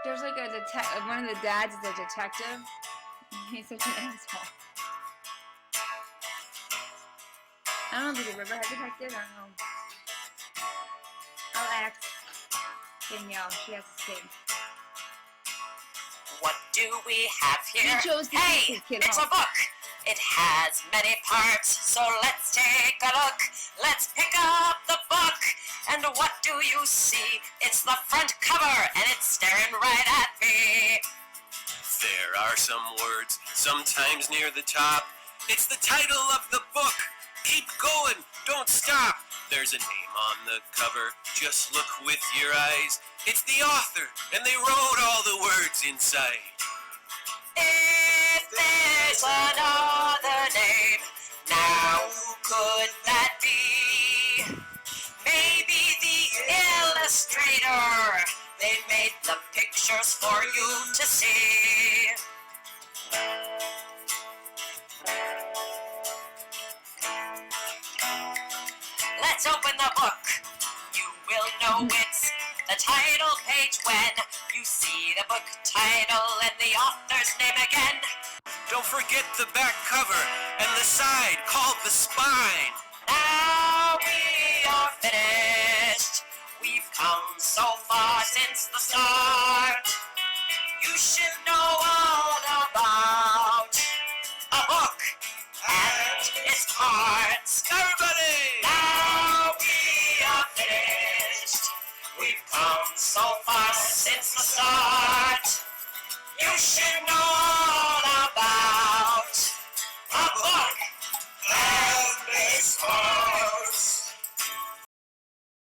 There's like a one of the dads is a detective. He's such an asshole. I don't know if he's a Riverhead detective. I don't know. I'll ask Danielle. She has to sing. What do we have here? He chose to hey, it's a book. It has many parts, so let's take a look. Let's pick up the book. And what do you see? It's the front cover, and it's staring right at me. There are some words, sometimes near the top. It's the title of the book. Keep going, don't stop. There's a name on the cover, just look with your eyes. It's the author, and they wrote all the words inside. If there's another name, now who could that be? Maybe the illustrator. They made the pictures for you to see. Let's open the book. You will know it's the title page when you see the book title and the author's name again. Don't forget the back cover and the side called the spine.